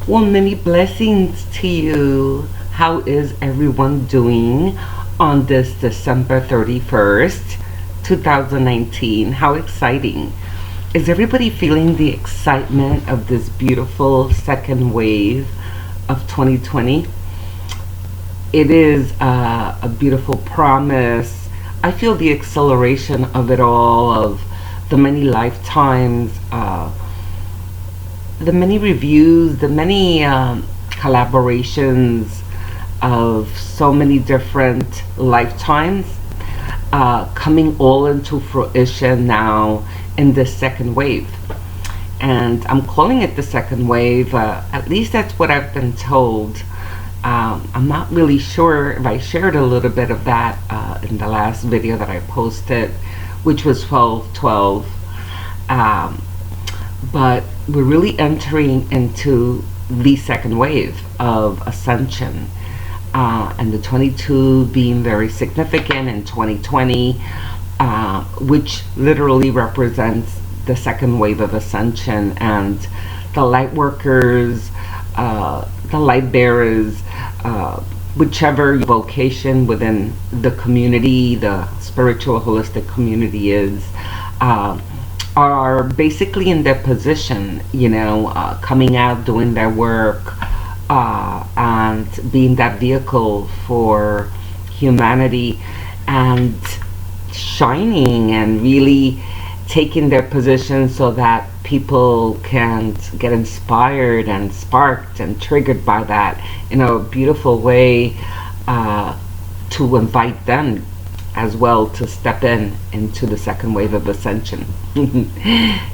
Well, many blessings to you. How is everyone doing on this December 31st, 2019? How exciting. Is everybody feeling the excitement of this beautiful second wave of 2020? It is a beautiful promise. I feel the acceleration of it all, of the many lifetimes, the many reviews, the many collaborations of so many different lifetimes coming all into fruition now in this second wave. And I'm calling it the second wave, at least that's what I've been told. I'm not really sure if I shared a little bit of that in the last video that I posted, which was 12/12. But we're really entering into the second wave of ascension, and the 22 being very significant in 2020, which literally represents the second wave of ascension, and the light workers, the light bearers, whichever vocation within the community, the spiritual holistic community is, are basically in their position, coming out, doing their work, and being that vehicle for humanity, and shining and really taking their position so that people can get inspired and sparked and triggered by that in a beautiful way, to invite them as well to step into the second wave of ascension.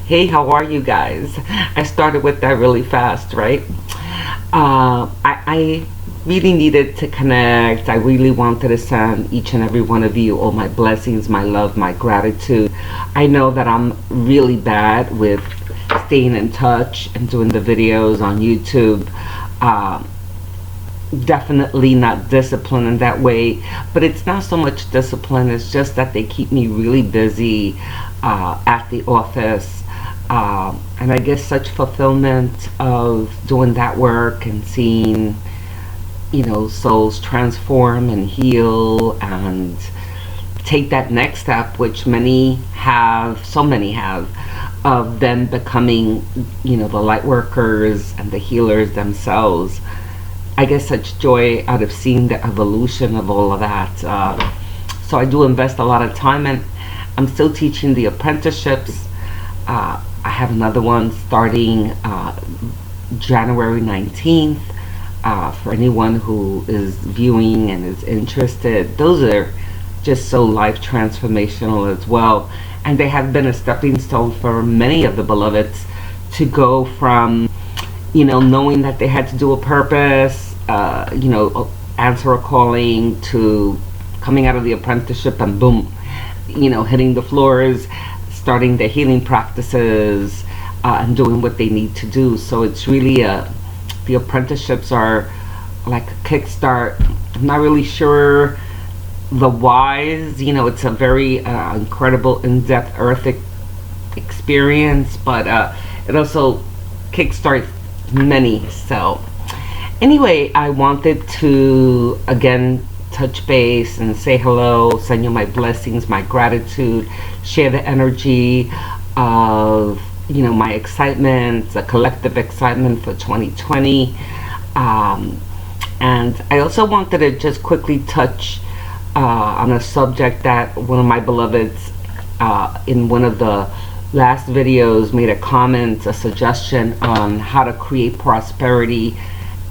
Hey, how are you guys? I started with that really fast, right? I really needed to connect. I really wanted to send each and every one of you all my blessings, my love, my gratitude. I know that I'm really bad with staying in touch and doing the videos on YouTube. Definitely not disciplined in that way, but it's not so much discipline, it's just that they keep me really busy at the office, and I guess such fulfillment of doing that work and seeing souls transform and heal and take that next step, which so many have, of them becoming the light workers and the healers themselves. I get such joy out of seeing the evolution of all of that. So I do invest a lot of time, and I'm still teaching the apprenticeships. I have another one starting January 19th. For anyone who is viewing and is interested, those are just so life transformational as well. And they have been a stepping stone for many of the beloveds to go from knowing that they had to do a purpose, answer a calling, to coming out of the apprenticeship and boom, hitting the floors, starting their healing practices, and doing what they need to do. So it's really the apprenticeships are like a kickstart. I'm not really sure the whys. It's a very incredible, in-depth earthic experience, but it also kickstarts many. So anyway, I wanted to again touch base and say hello, send you my blessings, my gratitude, share the energy of my excitement, the collective excitement for 2020, and I also wanted to just quickly touch on a subject that one of my beloveds in one of the last videos made a comment, a suggestion on how to create prosperity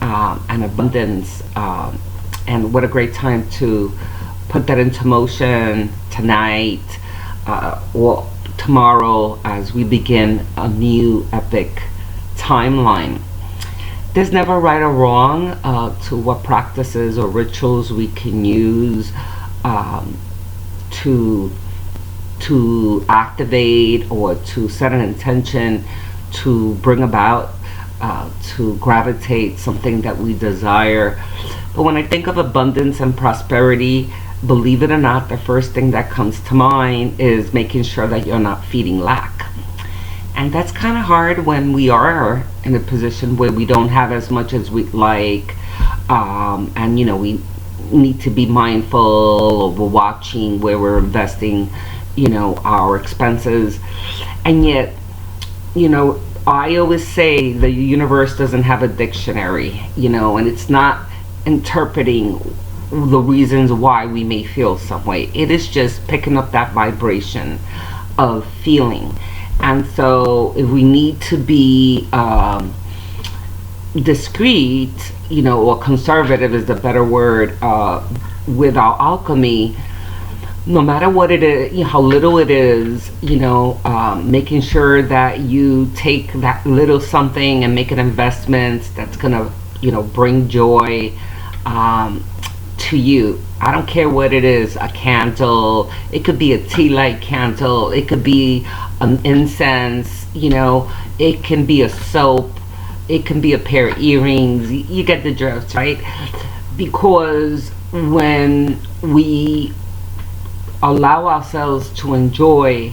and abundance, and what a great time to put that into motion tonight or tomorrow as we begin a new epic timeline. There's never right or wrong to what practices or rituals we can use to activate or to set an intention to bring about, to gravitate something that we desire. But when I think of abundance and prosperity, believe it or not, the first thing that comes to mind is making sure that you're not feeding lack. And that's kind of hard when we are in a position where we don't have as much as we like, and we need to be mindful of watching where we're investing, our expenses. And yet, I always say the universe doesn't have a dictionary, and it's not interpreting the reasons why we may feel some way. It is just picking up that vibration of feeling. And so if we need to be discreet, or conservative is the better word, with our alchemy, no matter what it is, how little it is, making sure that you take that little something and make an investment that's gonna, bring joy to you. I don't care what it is, a candle, it could be a tea light candle, it could be an incense, it can be a soap, it can be a pair of earrings. You get the drift, right? Because when we allow ourselves to enjoy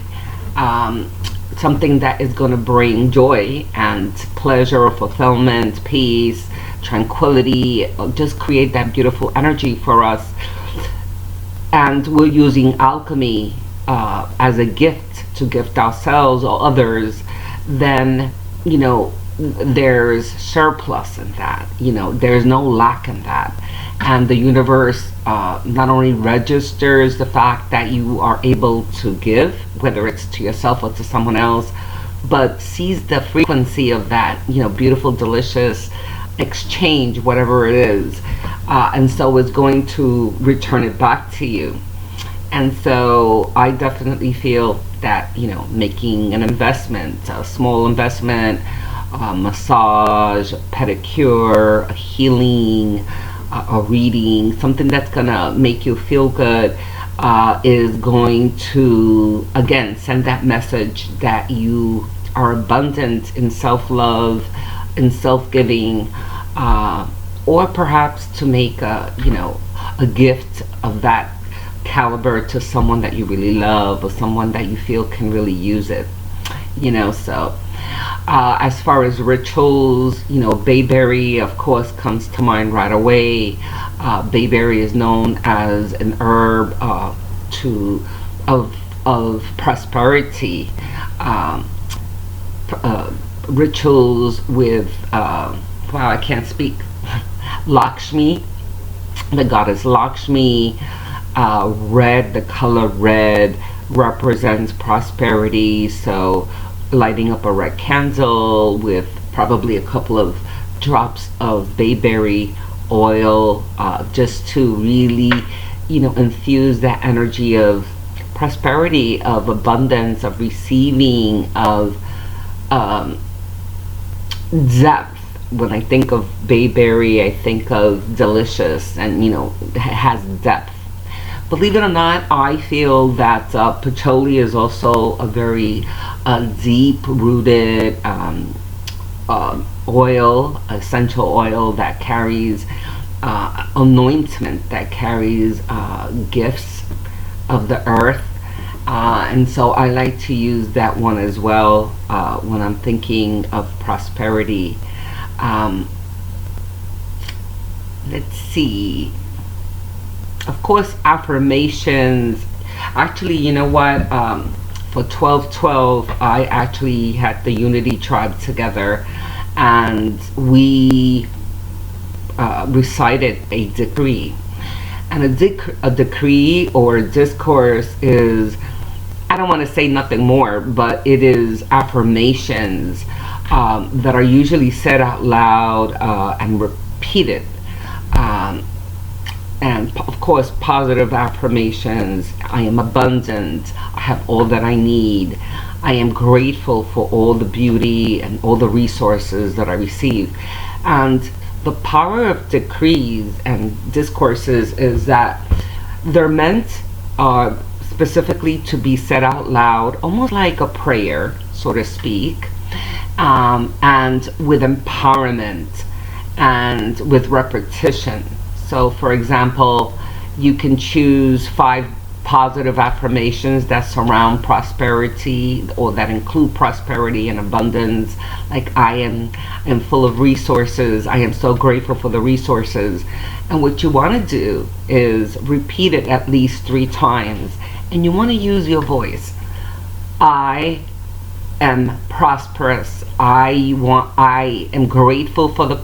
something that is going to bring joy and pleasure, fulfillment, peace, tranquility, just create that beautiful energy for us, and we're using alchemy as a gift to gift ourselves or others, then there's surplus in that. There's no lack in that. And the universe not only registers the fact that you are able to give, whether it's to yourself or to someone else, but sees the frequency of that, beautiful, delicious exchange, whatever it is. And so it's going to return it back to you. And so I definitely feel that, making an investment, a small investment, a massage, a pedicure, a healing, a reading, something that's gonna make you feel good, is going to, again, send that message that you are abundant in self-love, in self-giving, or perhaps to make a gift of that caliber to someone that you really love, or someone that you feel can really use it. So as far as rituals, bayberry of course comes to mind right away. Bayberry is known as an herb of prosperity. Rituals with wow, I can't speak. Lakshmi, the goddess Lakshmi. Red, the color red represents prosperity, so lighting up a red candle with probably a couple of drops of bayberry oil, just to really, infuse that energy of prosperity, of abundance, of receiving, of depth. When I think of bayberry, I think of delicious, and it has depth. Believe it or not, I feel that patchouli is also a very deep-rooted oil, essential oil that carries anointment, that carries gifts of the earth. And so I like to use that one as well when I'm thinking of prosperity. Let's see. Of course, affirmations. Actually, you know what? For 12/12, I actually had the Unity Tribe together, and we recited a decree. And a decree or a discourse is, I don't want to say nothing more, but it is affirmations that are usually said out loud and repeated. And of course, positive affirmations. I am abundant. I have all that I need. I am grateful for all the beauty and all the resources that I receive. And the power of decrees and discourses is that they're meant specifically to be said out loud, almost like a prayer, so to speak, and with empowerment and with repetition. So for example, you can choose 5 positive affirmations that surround prosperity or that include prosperity and abundance, like I am full of resources, I am so grateful for the resources. And what you want to do is repeat it at least 3 times, and you want to use your voice. I am prosperous. I am grateful for the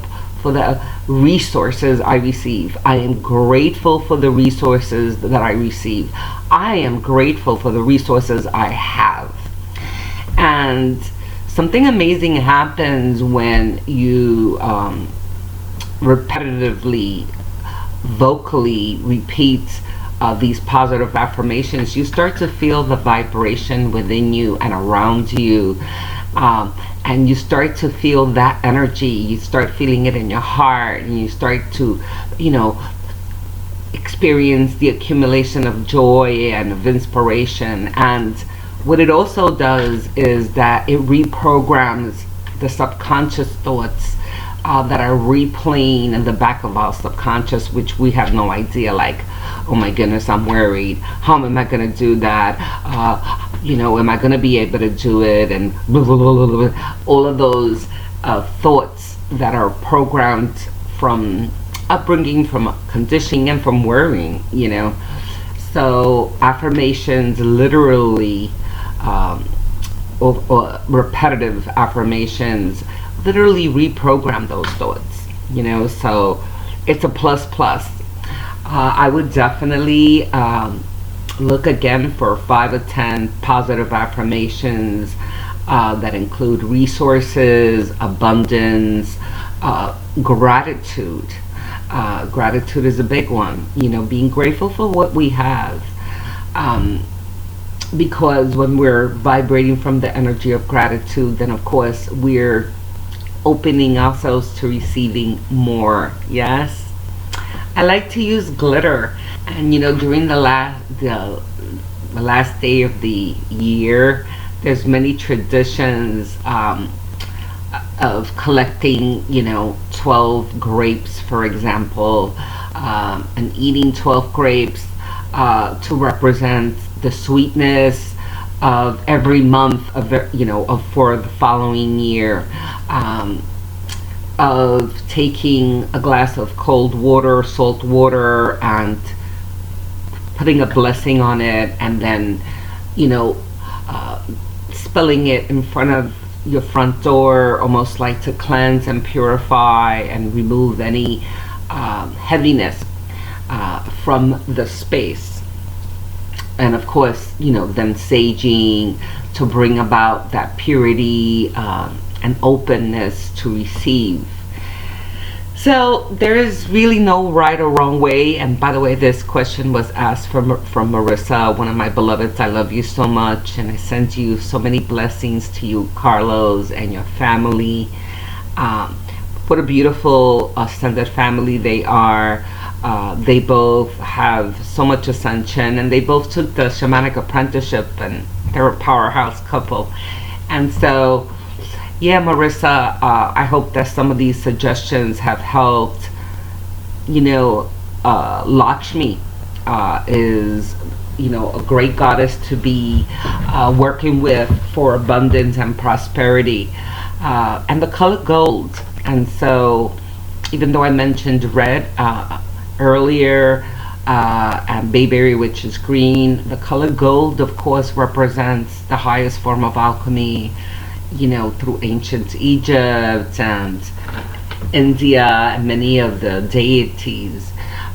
resources I receive. I am grateful for the resources that I receive. I am grateful for the resources I have. And something amazing happens when you repetitively, vocally repeat these positive affirmations. You start to feel the vibration within you and around you. And you start to feel that energy. You start feeling it in your heart, and you start to, experience the accumulation of joy and of inspiration. And what it also does is that it reprograms the subconscious thoughts that are replaying in the back of our subconscious, which we have no idea, like, oh my goodness, I'm worried. How am I going to do that? Am I going to be able to do it? And blah, blah, blah, blah, blah. All of those thoughts that are programmed from upbringing, from conditioning, and from worrying, So affirmations literally, or repetitive affirmations, literally reprogram those thoughts, So it's a plus plus. I would definitely look again for 5 or 10 positive affirmations that include resources, abundance, gratitude. Gratitude is a big one. Being grateful for what we have. Because when we're vibrating from the energy of gratitude, then of course we're opening ourselves to receiving more. Yes? I like to use glitter, and during the last day of the year, there's many traditions of collecting 12 grapes, for example, and eating 12 grapes to represent the sweetness of every month for the following year. Of taking a glass of cold water, salt water, and putting a blessing on it, and then spilling it in front of your front door, almost like to cleanse and purify and remove any heaviness from the space. And of course, then saging to bring about that purity and openness to receive. So there is really no right or wrong way. And by the way, this question was asked from Marissa, one of my beloveds. I love you so much, and I send you so many blessings to you, Carlos, and your family. What a beautiful ascended family they are. They both have so much ascension, and they both took the shamanic apprenticeship, and they're a powerhouse couple. And so, yeah, Marissa, I hope that some of these suggestions have helped. Lakshmi is, a great goddess to be working with for abundance and prosperity. And the color gold. And so, even though I mentioned red earlier, and bayberry, which is green, the color gold, of course, represents the highest form of alchemy, through ancient Egypt and India and many of the deities.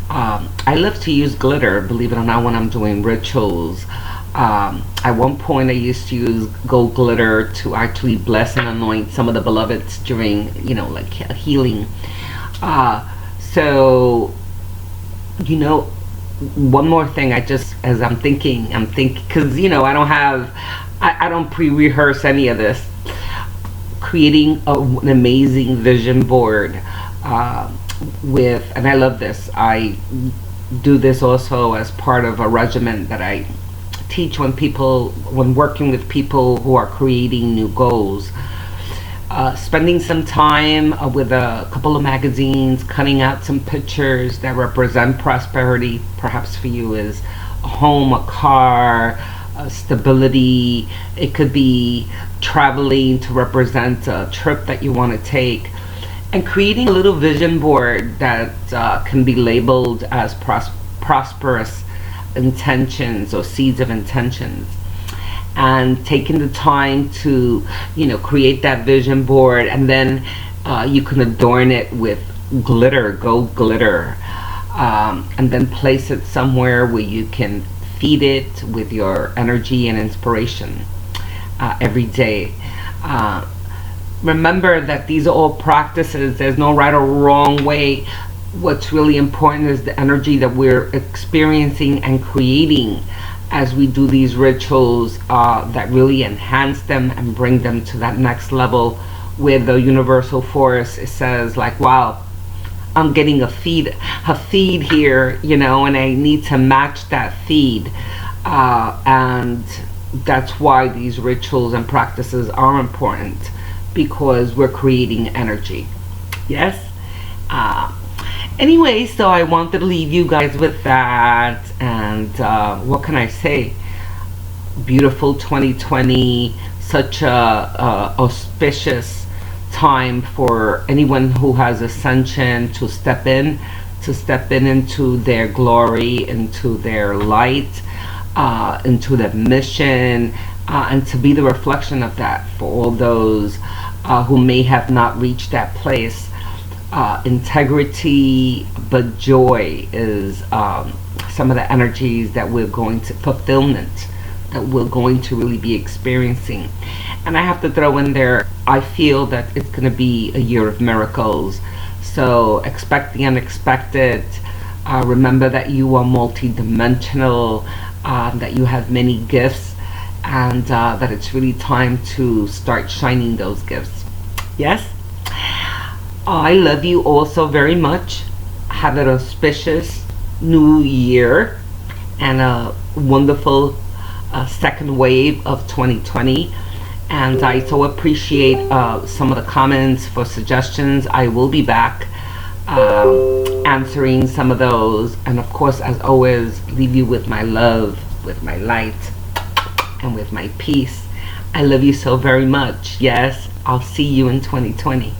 I love to use glitter, believe it or not, when I'm doing rituals. At one point I used to use gold glitter to actually bless and anoint some of the beloveds during, like healing. So, one more thing, as I'm thinking, because, I don't pre-rehearse any of this. Creating an amazing vision board and I love this. I do this also as part of a regimen that I teach when working with people who are creating new goals. Spending some time with a couple of magazines, cutting out some pictures that represent prosperity. Perhaps for you is a home, a car, stability. It could be traveling to represent a trip that you want to take, and creating a little vision board that can be labeled as prosperous intentions or seeds of intentions, and taking the time to create that vision board, and then you can adorn it with glitter, gold glitter, and then place it somewhere where you can feed it with your energy and inspiration every day. Remember that these are all practices. There's no right or wrong way. What's really important is the energy that we're experiencing and creating as we do these rituals that really enhance them and bring them to that next level, where the universal force, it says like, wow, I'm getting a feed here, and I need to match that feed. And that's why these rituals and practices are important, because we're creating energy. Yes? Anyway, so I wanted to leave you guys with that. And what can I say? Beautiful 2020, such a auspicious time for anyone who has ascension to step into their glory, into their light, into their mission, and to be the reflection of that for all those who may have not reached that place. Integrity, but joy is some of the energies that we're going to, fulfillment, that we're going to really be experiencing. And I have to throw in there, I feel that it's going to be a year of miracles. So expect the unexpected. Remember that you are multidimensional, that you have many gifts, and that it's really time to start shining those gifts. Yes? I love you all so very much. Have an auspicious new year and a wonderful second wave of 2020. And I so appreciate some of the comments for suggestions. I will be back answering some of those. And of course, as always, leave you with my love, with my light, and with my peace. I love you so very much. Yes, I'll see you in 2020.